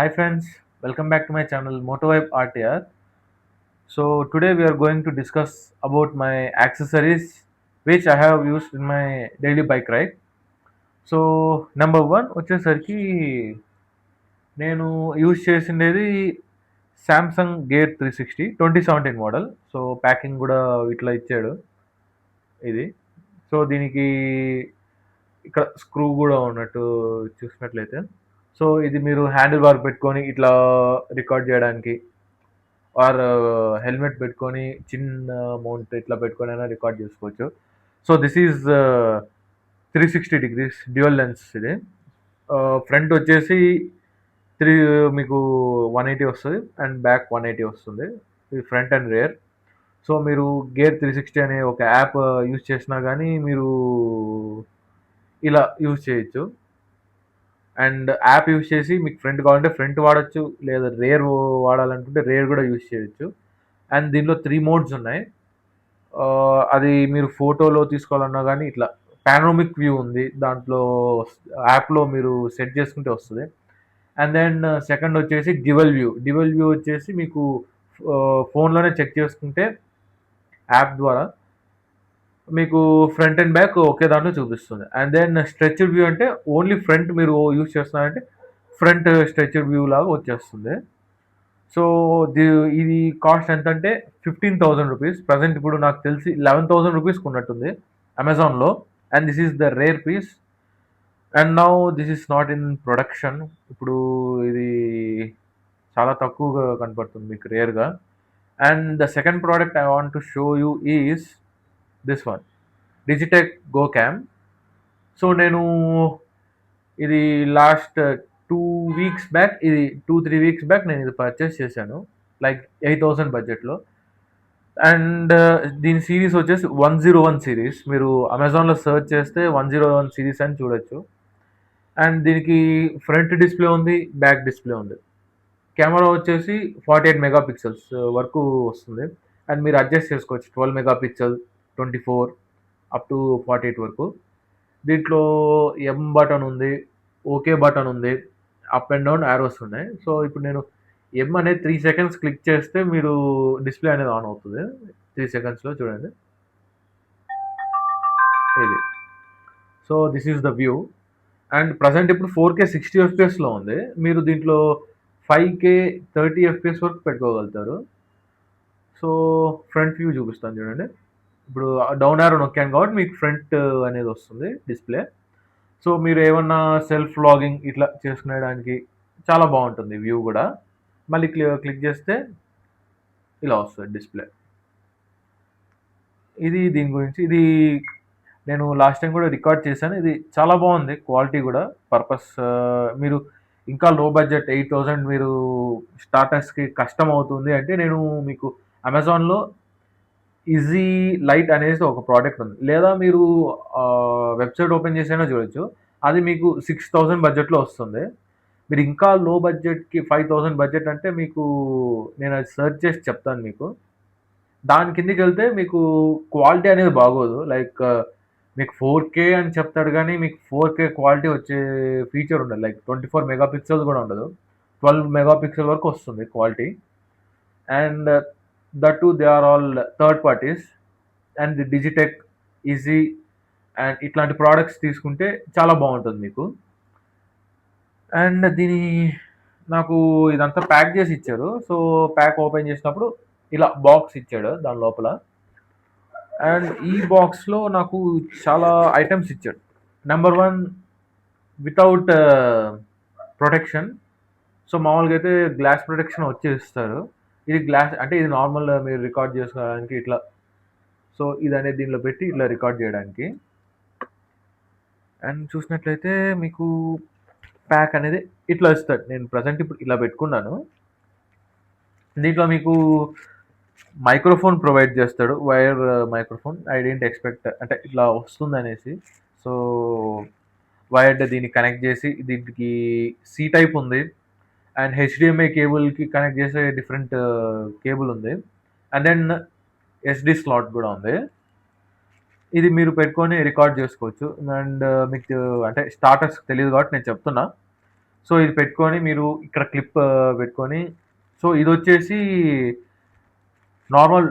Hi friends, welcome back to my channel MotoVibe RTR. So today we are going to discuss about my accessories which I have used in my daily bike ride. So number one వచ్చేసరికి నేను use చేసిండేది Samsung Gear 360 2017 model. So packing కూడా ఇట్లా ఇచ్చాడు ఇది. So దీనికి ఇక్కడ screw కూడా ఉన్నట్టు చూసినట్లయితే, సో ఇది మీరు హ్యాండిల్ బార్ పెట్టుకొని ఇట్లా రికార్డ్ చేయడానికి, ఆర్ హెల్మెట్ పెట్టుకొని చిన్న మౌంట్ ఇట్లా పెట్టుకొని అయినా రికార్డ్ చేసుకోవచ్చు. So this is 360 degrees dual lens ఇది. ఫ్రంట్ వచ్చేసి త్రీ మీకు 180 వస్తుంది అండ్ బ్యాక్ 180 వస్తుంది. ఇది ఫ్రంట్ అండ్ రేర్. సో మీరు గేర్ 360 అనే ఒక యాప్ యూజ్ చేసినా కానీ మీరు ఇలా యూజ్ చేయొచ్చు. అండ్ యాప్ యూజ్ చేసి మీకు ఫ్రంట్ కావాలంటే ఫ్రంట్ వాడచ్చు, లేదా రేర్ వాడాలనుకుంటే రేర్ కూడా యూజ్ చేయొచ్చు. అండ్ దీనిలో 3 మోడ్స్ ఉన్నాయి. అది మీరు ఫోటోలో తీసుకోవాలన్నా కానీ ఇట్లా పానోమిక్ వ్యూ ఉంది దాంట్లో, యాప్లో మీరు సెట్ చేసుకుంటే వస్తుంది. అండ్ దెన్ సెకండ్ వచ్చేసి డ్యువల్ వ్యూ వచ్చేసి మీకు ఫోన్లోనే చెక్ చేసుకుంటే యాప్ ద్వారా మీకు ఫ్రంట్ అండ్ బ్యాక్ ఒకే దాంట్లో చూపిస్తుంది. అండ్ దెన్ స్ట్రెచ్డ్ వ్యూ అంటే ఓన్లీ ఫ్రంట్ మీరు యూజ్ చేస్తున్నారంటే ఫ్రంట్ స్ట్రెచ్డ్ వ్యూ లాగా వచ్చేస్తుంది. సో ఇది కాస్ట్ ఎంత అంటే 15,000 రూపీస్. ప్రజెంట్ ఇప్పుడు నాకు తెలిసి 11,000 రూపీస్కి ఉన్నట్టుంది అమెజాన్లో. And this is the rare piece. And now this is not in production. ఇప్పుడు ఇది చాలా తక్కువగా కనపడుతుంది మీకు రేర్గా. And the second product I want to show you is this one, Digitek go cam. So నేను ఇది లాస్ట్ 2 వీక్స్ బ్యాక్, ఇది 2-3 వీక్స్ బ్యాక్ నేను ఇది పర్చేస్ చేశాను, లైక్ 8,000 బడ్జెట్లో. అండ్ దీని సిరీస్ వచ్చేసి 101 సిరీస్. మీరు అమెజాన్లో సెర్చ్ చేస్తే 101 సిరీస్ అని చూడొచ్చు. అండ్ దీనికి ఫ్రంట్ డిస్ప్లే ఉంది, బ్యాక్ డిస్ప్లే ఉంది. కెమెరా వచ్చేసి 48 మెగా పిక్సెల్స్ వరకు వస్తుంది. అండ్ మీరు అడ్జస్ట్ చేసుకోవచ్చు 12 మెగా పిక్సెల్, 24 అప్ టు 48 వరకు. దీంట్లో ఎం బటన్ ఉంది, ఓకే బటన్ ఉంది, అప్ అండ్ డౌన్ యారోస్ ఉన్నాయి. సో ఇప్పుడు నేను ఎం అనేది 3 సెకండ్స్ క్లిక్ చేస్తే మీరు డిస్ప్లే అనేది ఆన్ అవుతుంది 3 సెకండ్స్లో. చూడండి ఇది. So this is the view. And present ఇప్పుడు 4K 60 ఎఫ్పిఎస్లో ఉంది. మీరు దీంట్లో 5K 30 ఎఫ్పిఎస్ వరకు పెట్టుకోగలుగుతారు. సో ఫ్రంట్ వ్యూ చూపిస్తాను చూడండి. ఇప్పుడు డౌన్ యారో నొక్కాను కాబట్టి మీకు ఫ్రంట్ అనేది వస్తుంది డిస్ప్లే. సో మీరు ఏమన్నా సెల్ఫ్ లాగింగ్ ఇట్లా చేసుకునేదానికి చాలా బాగుంటుంది వ్యూ కూడా. మళ్ళీ క్లిక్ చేస్తే ఇలా వస్తుంది డిస్ప్లే. ఇది దీని గురించి. ఇది నేను లాస్ట్ టైం కూడా రికార్డ్ చేశాను. ఇది చాలా బాగుంది క్వాలిటీ కూడా. పర్పస్ మీరు ఇంకా లో బడ్జెట్ 8,000 మీరు స్టార్టర్స్కి కష్టం అవుతుంది అంటే నేను మీకు అమెజాన్లో ఈజీ లైట్ అనేది ఒక ప్రోడక్ట్ ఉంది, లేదా మీరు వెబ్సైట్ ఓపెన్ చేసైనా చూడొచ్చు. అది మీకు 6,000 బడ్జెట్లో వస్తుంది. మీరు ఇంకా లో బడ్జెట్కి 5,000 బడ్జెట్ అంటే మీకు నేను అది సెర్చ్ చేసి చెప్తాను మీకు. దాని కిందకి వెళ్తే మీకు క్వాలిటీ అనేది బాగోదు. లైక్ మీకు 4K అని చెప్తాడు కానీ మీకు 4K క్వాలిటీ వచ్చే ఫీచర్ ఉండదు. లైక్ 24 మెగా పిక్సెల్స్ కూడా ఉండదు, 12 మెగా పిక్సెల్ వరకు వస్తుంది quality. And that too they are all third parties. And the Digitek, easy and ఇట్లాంటి ప్రోడక్ట్స్ తీసుకుంటే చాలా బాగుంటుంది మీకు. అండ్ దీని నాకు ఇదంతా ప్యాక్ చేసి ఇచ్చారు. సో ప్యాక్ ఓపెన్ చేసినప్పుడు ఇలా బాక్స్ ఇచ్చాడు దాని లోపల. అండ్ ఈ బాక్స్లో నాకు చాలా ఐటమ్స్ ఇచ్చాడు. Number one, without protection. So మామూలుగా అయితే గ్లాస్ ప్రొటెక్షన్ వచ్చి ఇస్తారు. ఇది గ్లాస్ అంటే ఇది నార్మల్ మీరు రికార్డ్ చేసుకోవడానికి ఇట్లా. సో ఇది అనేది దీనిలో పెట్టి ఇట్లా రికార్డ్ చేయడానికి. అండ్ చూసినట్లయితే మీకు ప్యాక్ అనేది ఇట్లా ఇస్తాడు. నేను ప్రజెంట్ ఇప్పుడు ఇలా పెట్టుకున్నాను. దీంట్లో మీకు మైక్రోఫోన్ ప్రొవైడ్ చేస్తాడు, wire microphone. I didn't expect అంటే ఇట్లా వస్తుంది అనేసి. సో వైర్డ్ దీన్ని కనెక్ట్ చేసి, దీనికి సి టైప్ ఉంది. అండ్ హెచ్డిఎంఐ కేబుల్కి కనెక్ట్ చేసే డిఫరెంట్ కేబుల్ ఉంది. అండ్ దెన్ ఎస్డి స్లాట్ కూడా ఉంది. ఇది మీరు పెట్టుకొని రికార్డ్ చేసుకోవచ్చు. అండ్ మీకు అంటే స్టార్టర్స్ తెలియదు కాబట్టి నేను చెప్తున్నా. సో ఇది పెట్టుకొని మీరు ఇక్కడ క్లిప్ పెట్టుకొని, సో ఇదొచ్చేసి నార్మల్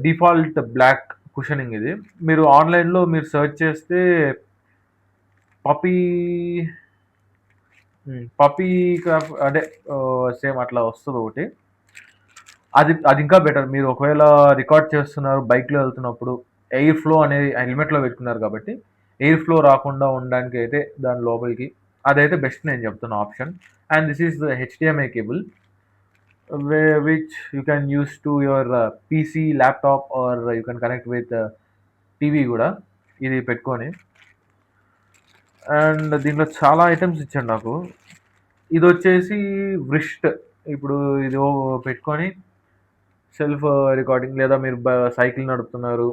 డిఫాల్ట్ బ్లాక్ కుషనింగ్ ఇది. మీరు ఆన్‌లైన్‌లో మీరు సెర్చ్ చేస్తే పపీ పపీ క్రాఫ్ట్ అంటే సేమ్ అట్లా వస్తదొకటి. అది ఇంకా బెటర్. మీరు ఒకవేళ రికార్డ్ చేస్తున్నారు బైక్‌లో వెళ్తున్నప్పుడు ఎయిర్ ఫ్లో అనేది హెల్మెట్‌లో పెట్టుకున్నారు కాబట్టి, ఎయిర్ ఫ్లో రాకుండా ఉండడానికి అయితే దాని లోపలికి అదైతే బెస్ట్ నేను చెప్తున్న option. And this is the HDMI cable which you can use to your PC, laptop, or you can connect with TV కూడా ఇది పెట్టుకొని. అండ్ దీంట్లో చాలా ఐటమ్స్ ఇచ్చాడు నాకు. ఇది వచ్చేసి వ్రిస్ట్. ఇప్పుడు ఇది పెట్టుకొని సెల్ఫ్ రికార్డింగ్ లేదా మీరు సైకిల్ నడుపుతున్నారు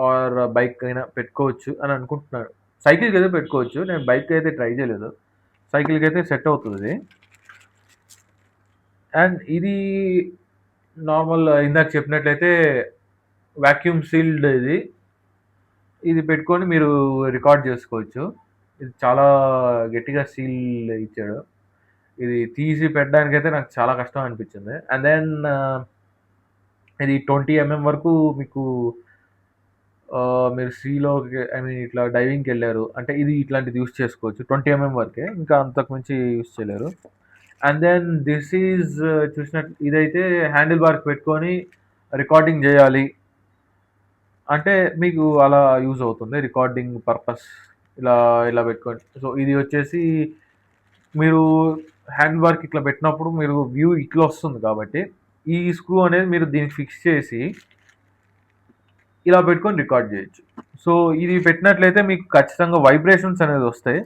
ఆర్ బైక్ అయినా పెట్టుకోవచ్చు అని అనుకుంటున్నాను. సైకిల్కి అయితే పెట్టుకోవచ్చు, నేను బైక్ అయితే ట్రై చేయలేదు. సైకిల్కి అయితే సెట్ అవుతుంది. అండ్ ఇది నార్మల్ ఇందాక చెప్పినట్లయితే వాక్యూమ్ సీల్డ్ ఇది. ఇది పెట్టుకొని మీరు రికార్డ్ చేసుకోవచ్చు. ఇది చాలా గట్టిగా సీల్ ఇచ్చాడు. ఇది తీసి పెట్టడానికైతే నాకు చాలా కష్టం అనిపించింది. అండ్ దెన్ ఇది 20 ఎంఎం వరకు మీకు మీరు సీలోకి ఐ మీన్ ఇట్లా డైవింగ్కి వెళ్ళారు అంటే ఇది ఇట్లాంటిది యూస్ చేసుకోవచ్చు. 20 ఎంఎం వరకే, ఇంకా అంతకు మించి యూస్ చేయలేరు. అండ్ దెన్ దిస్ ఈజ్ చూసినట్టు ఇదైతే హ్యాండిల్ బార్కి పెట్టుకొని రికార్డింగ్ చేయాలి అంటే మీకు అలా యూజ్ అవుతుంది రికార్డింగ్ పర్పస్. ఇలా ఇలా పెట్టుకోండి. సో ఇది వచ్చేసి మీరు హ్యాండ్ బార్కి ఇట్లా పెట్టినప్పుడు మీరు వ్యూ ఇట్లా వస్తుంది కాబట్టి ఈ స్క్రూ అనేది మీరు దీనికి ఫిక్స్ చేసి ఇలా పెట్టుకొని రికార్డ్ చేయొచ్చు. సో ఇది పెట్టినట్లయితే మీకు ఖచ్చితంగా వైబ్రేషన్స్ అనేది వస్తాయి.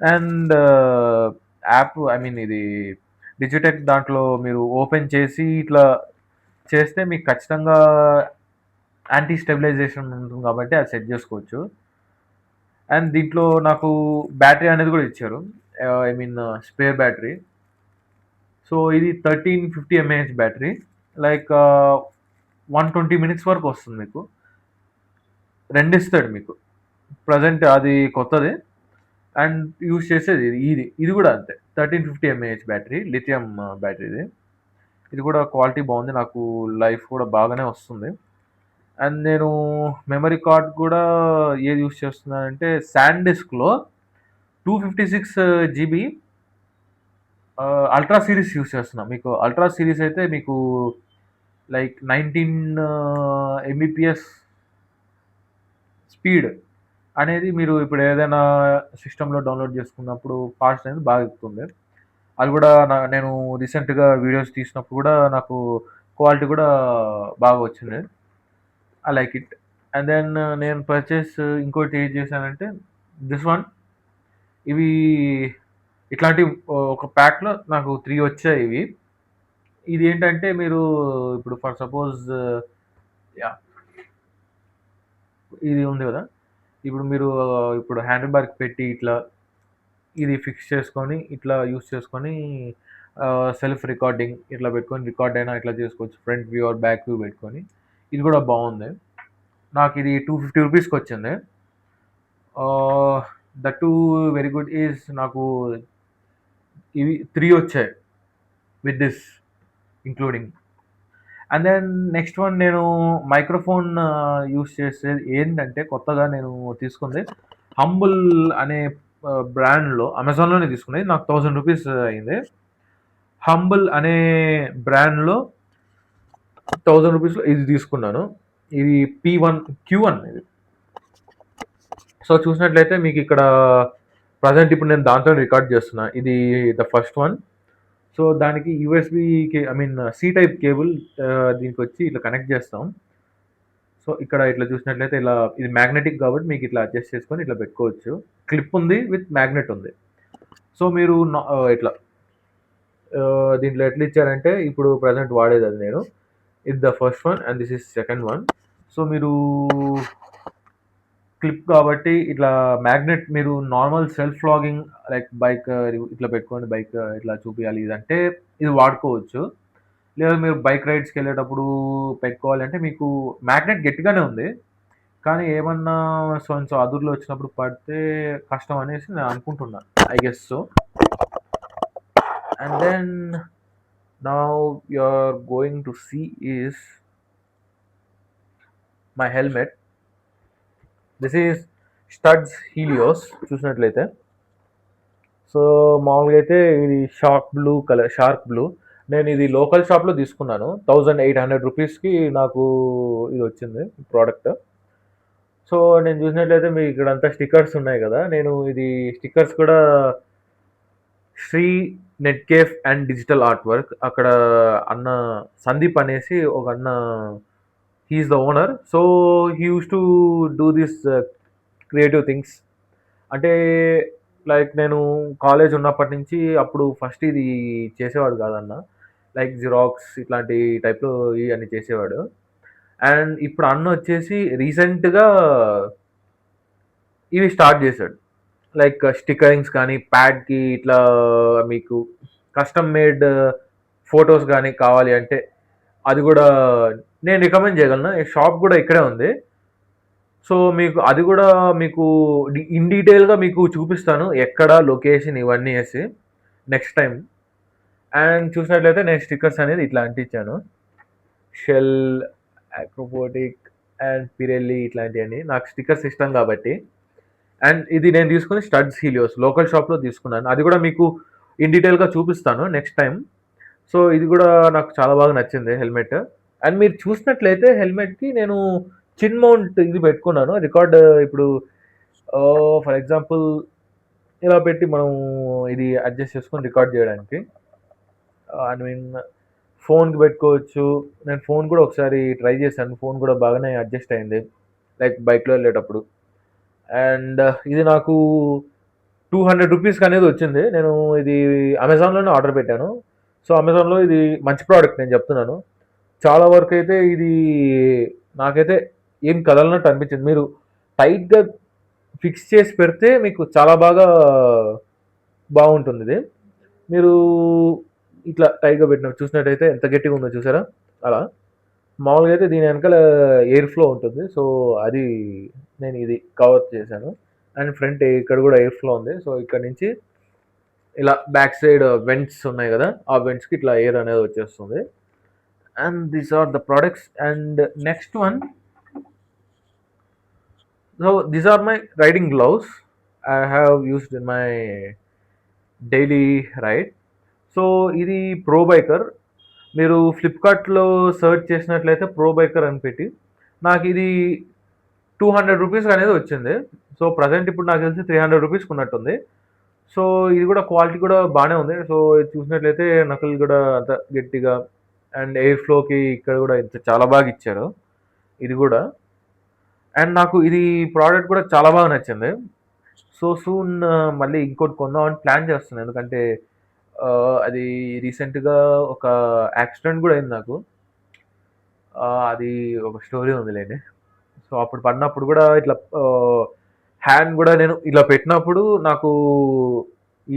అండ్ యాప్ ఐ మీన్ ఇది డిజిటెక్ దాంట్లో మీరు ఓపెన్ చేసి ఇట్లా చేస్తే మీకు ఖచ్చితంగా యాంటీ స్టెబిలైజేషన్ ఉంటుంది కాబట్టి అది సెట్ చేసుకోవచ్చు. అండ్ దీంట్లో నాకు బ్యాటరీ అనేది కూడా ఇచ్చారు, I mean spare battery. So ఇది 1350 ఎంఏహెచ్ బ్యాటరీ, లైక్ 120 మినిట్స్ వరకు వస్తుంది మీకు. రెండు ఇస్తాడు మీకు. ప్రజెంట్ అది కొత్తది అండ్ యూజ్ చేసేది ఇది కూడా అంతే 1350 ఎంఏహెచ్ బ్యాటరీ, లిథియం బ్యాటరీది. ఇది కూడా క్వాలిటీ బాగుంది, నాకు లైఫ్ కూడా బాగానే వస్తుంది. అండ్ నేను మెమరీ కార్డ్ కూడా ఏది యూస్ చేస్తున్నానంటే శాండిస్క్లో 256 జీబీ అల్ట్రా సిరీస్ యూస్ చేస్తున్నా. మీకు అల్ట్రా సిరీస్ అయితే మీకు లైక్ 19 ఎంబీపీఎస్ స్పీడ్ అనేది మీరు ఇప్పుడు ఏదైనా సిస్టంలో డౌన్లోడ్ చేసుకున్నప్పుడు ఫాస్ట్ అనేది బాగా ఎక్కుతుంది. అది కూడా నేను రీసెంట్గా వీడియోస్ తీసినప్పుడు కూడా నాకు క్వాలిటీ కూడా బాగా వచ్చింది. I like it. And then నేను పర్చేస్ ఇంకోటి ఏం చేశానంటే దిస్ వన్. ఇవి ఇట్లాంటి ఒక ప్యాక్లో నాకు 3 వచ్చాయి ఇవి. ఇది ఏంటంటే మీరు ఇప్పుడు ఫర్ సపోజ్ యా ఇది ఉంది కదా, ఇప్పుడు మీరు ఇప్పుడు హ్యాండిల్ బార్కి పెట్టి ఇట్లా ఇది ఫిక్స్ చేసుకొని ఇట్లా యూస్ చేసుకొని సెల్ఫ్ రికార్డింగ్ ఇట్లా పెట్టుకొని రికార్డ్ అయినా ఇట్లా చేసుకోవచ్చు. Front view or back view పెట్టుకొని. ఇది కూడా బాగుంది. నాకు ఇది 250 రూపీస్కి వచ్చింది. That too very good is నాకు ఇవి 3 వచ్చాయి with this including. And then next one నేను మైక్రోఫోన్ యూస్ చేసేది ఏంటంటే కొత్తగా నేను తీసుకుంది హంబుల్ అనే బ్రాండ్లో, అమెజాన్లోనే తీసుకున్నది. నాకు 1000 రూపీస్ అయింది. హంబుల్ అనే బ్రాండ్లో 1000 రూపీస్లో ఇది తీసుకున్నాను. ఇది P1Q1 ఇది. సో చూసినట్లయితే మీకు ఇక్కడ ప్రజెంట్ ఇప్పుడు నేను దాంతో రికార్డ్ చేస్తున్నా. ఇది ద ఫస్ట్ వన్. సో దానికి USB I mean C type cable దీనికి వచ్చి ఇట్లా కనెక్ట్ చేస్తాం. సో ఇక్కడ ఇట్లా చూసినట్లయితే ఇలా ఇది మ్యాగ్నెటిక్ కాబట్టి మీకు ఇట్లా అడ్జస్ట్ చేసుకొని ఇట్లా పెట్టుకోవచ్చు. క్లిప్ ఉంది విత్ మ్యాగ్నెట్ ఉంది. సో మీరు ఇట్లా దీంట్లో ఎట్లా ఇచ్చారంటే ఇప్పుడు ప్రజెంట్ వాడేది అది నేను. ఇది the first one and this is second one. So మీరు క్లిప్ కాబట్టి ఇట్లా మ్యాగ్నెట్ మీరు normal self logging like bike ఇట్లా పెట్టుకొని బైక్ ఇట్లా చూపించాలి ఇదంటే ఇది వాడుకోవచ్చు. లేదా మీరు బైక్ రైడ్స్కి వెళ్ళేటప్పుడు పెట్టుకోవాలంటే మీకు మ్యాగ్నెట్ గట్టిగానే ఉంది, కానీ ఏమన్నా సో అదుర్లో వచ్చినప్పుడు పడితే కష్టం అనేసి నేను అనుకుంటున్నాను, I guess so. And then now you're going to see is my helmet. This is studs Helios చూసినట్లయితే. సో మామూలుగా అయితే ఇది షార్క్ బ్లూ. నేను ఇది లోకల్ షాప్లో తీసుకున్నాను. 1800 రూపీస్కి నాకు ఇది వచ్చింది ప్రోడక్ట్. సో నేను చూసినట్లయితే మీకు ఇక్కడంతా స్టిక్కర్స్ ఉన్నాయి కదా, నేను ఇది స్టిక్కర్స్ కూడా Sri net cafe and digital art work అక్కడ అన్న సందీప్ అనేసి ఒక అన్న, he's the owner. So he use to do this creative things. అంటే లైక్ నేను కాలేజ్ ఉన్నప్పటి నుంచి అప్పుడు ఫస్ట్ ఇది చేసేవాడు కాదన్న, లైక్ జిరాక్స్ ఇట్లాంటి టైప్లో ఇవన్నీ చేసేవాడు. అండ్ ఇప్పుడు అన్న వచ్చేసి రీసెంట్గా ఇవి స్టార్ట్ చేశాడు. లైక్ స్టిక్కరింగ్స్ కానీ ప్యాడ్కి ఇట్లా మీకు కస్టమ్ మేడ్ ఫొటోస్ కానీ కావాలి అంటే అది కూడా నేను రికమెండ్ చేయగలను. షాప్ కూడా ఇక్కడే ఉంది. సో మీకు అది కూడా మీకు ఇన్ డీటెయిల్గా మీకు చూపిస్తాను, ఎక్కడ లొకేషన్ ఇవన్నీ వేసి నెక్స్ట్ టైం. అండ్ చూసినట్లయితే నేను స్టిక్కర్స్ అనేది ఇట్లా అంటించాను. షెల్, అక్రోపోటిక్ అండ్ పిరెల్లి ఇట్లాంటివన్నీ నాకు స్టిక్కర్స్ ఇష్టం కాబట్టి. అండ్ ఇది నేను తీసుకుని స్టడ్స్ హీలియోస్ లోకల్ షాప్లో తీసుకున్నాను. అది కూడా మీకు ఇన్ డీటెయిల్గా చూపిస్తాను నెక్స్ట్ టైం. సో ఇది కూడా నాకు చాలా బాగా నచ్చింది హెల్మెట్. అండ్ మీరు చూసినట్లయితే హెల్మెట్కి నేను చిన్ మౌంట్ ఇది పెట్టుకున్నాను రికార్డ్. ఇప్పుడు ఫర్ ఎగ్జాంపుల్ ఇలా పెట్టి మనం ఇది అడ్జస్ట్ చేసుకొని రికార్డ్ చేయడానికి, ఐ మీన్ ఫోన్కి పెట్టుకోవచ్చు. నేను ఫోన్ కూడా ఒకసారి ట్రై చేశాను, ఫోన్ కూడా బాగానే అడ్జస్ట్ అయింది లైక్ బైక్లో వెళ్ళేటప్పుడు. అండ్ ఇది నాకు 200 రూపీస్కి అనేది వచ్చింది. నేను ఇది అమెజాన్లోనే ఆర్డర్ పెట్టాను. సో అమెజాన్లో ఇది మంచి ప్రోడక్ట్ నేను చెప్తున్నాను. చాలా వరకు అయితే ఇది నాకైతే ఏం కదలనట్టు అనిపించింది. మీరు టైట్గా ఫిక్స్ చేసి పెడితే మీకు చాలా బాగుంటుంది ఇది. మీరు ఇట్లా టైట్గా పెట్టినట్టు చూసినట్టయితే ఎంత గట్టిగా ఉందో చూసారా. అలా మామూలుగా అయితే దీని వెనకాల ఎయిర్ ఫ్లో ఉంటుంది. సో అది నేను ఇది కవర్ చేశాను. అండ్ ఫ్రంట్ ఇక్కడ కూడా ఎయిర్ ఫ్లో ఉంది. సో ఇక్కడ నుంచి ఇలా బ్యాక్ సైడ్ వెంట్స్ ఉన్నాయి కదా, ఆ వెంట్స్కి ఇట్లా ఎయిర్ అనేది వచ్చేస్తుంది. And these are the products. And next one, so these are my riding gloves I have used in my daily ride. So ఇది ప్రో బైకర్. మీరు ఫ్లిప్కార్ట్లో సర్చ్ చేసినట్లయితే ప్రో బైకర్ అని పెట్టి నాకు ఇది 200 రూపీస్ అనేది వచ్చింది. సో ప్రజెంట్ ఇప్పుడు నాకు తెలిసి 300 రూపీస్కి ఉన్నట్టుంది. సో ఇది కూడా క్వాలిటీ కూడా బాగానే ఉంది. సో ఇది చూసినట్లయితే నకలు కూడా అంత గట్టిగా, అండ్ ఎయిర్ ఫ్లోకి ఇక్కడ కూడా ఇంత చాలా బాగా ఇచ్చారు ఇది కూడా. అండ్ నాకు ఇది ప్రోడక్ట్ కూడా చాలా బాగా నచ్చింది. సో సూన్ మళ్ళీ ఇంకోటి కొందామని ప్లాన్ చేస్తున్నాను, ఎందుకంటే అది రీసెంట్గా ఒక యాక్సిడెంట్ కూడా అయింది నాకు. అది ఒక స్టోరీ ఉందిలేండి. సో అప్పుడు పడినప్పుడు కూడా ఇట్లా హ్యాండ్ కూడా నేను ఇలా పెట్టినప్పుడు నాకు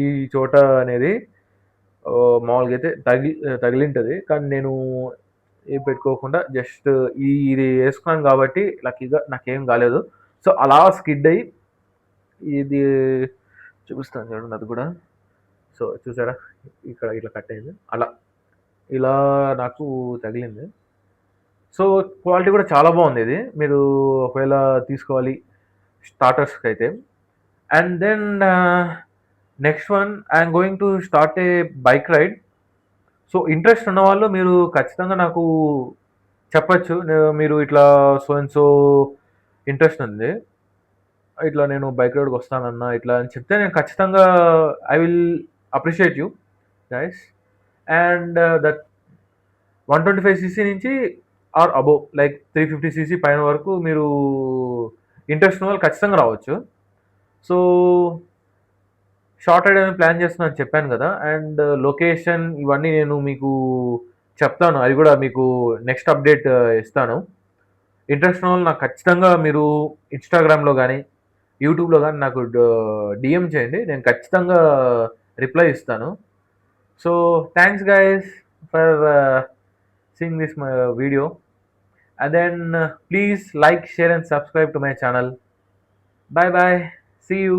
ఈ చోట అనేది మామూలుగా అయితే తగిలింటది. కానీ నేను ఏం పెట్టుకోకుండా జస్ట్ ఇది వేసుకున్నాను కాబట్టి లక్కీగా నాకేం కాలేదు. సో అలా స్కిడ్ అయ్యి ఇది చూపిస్తాను చూడండి అది కూడా. సో చూసారా ఇక్కడ ఇట్లా కట్ అయింది, అలా ఇలా నాకు తగిలింది. సో క్వాలిటీ కూడా చాలా బాగుంది ఇది, మీరు ఒకవేళ తీసుకోవాలి స్టార్టర్స్కి అయితే. And then next one, I'm going to start a bike ride. So interest ఉన్న వాళ్ళు మీరు ఖచ్చితంగా నాకు చెప్పచ్చు, మీరు ఇట్లా సో అండ్ సో ఇంట్రెస్ట్ ఉంది, ఇట్లా నేను బైక్ రైడ్కి వస్తానన్నా ఇట్లా అని చెప్తే నేను ఖచ్చితంగా I will appreciate you guys. And that 125cc నుంచి ఆర్ అబోవ్ లైక్ 350cc పైన వరకు మీరు ఇంట్రెస్ట్ ఉన్న వాళ్ళు ఖచ్చితంగా రావచ్చు. సో షార్ట్ రైడ్ అని ప్లాన్ చేస్తున్నాను చెప్పాను కదా. అండ్ లొకేషన్ ఇవన్నీ నేను మీకు చెప్తాను, అది కూడా మీకు నెక్స్ట్ అప్డేట్ ఇస్తాను. ఇంట్రెస్ట్ ఉన్న వాళ్ళు నాకు ఖచ్చితంగా మీరు ఇన్స్టాగ్రామ్లో కానీ యూట్యూబ్లో కానీ నాకు డిఎం చేయండి, నేను ఖచ్చితంగా రిప్లై ఇస్తాను. So thanks guys for seeing this my video, and then please like, share and subscribe to my channel. Bye bye, see you.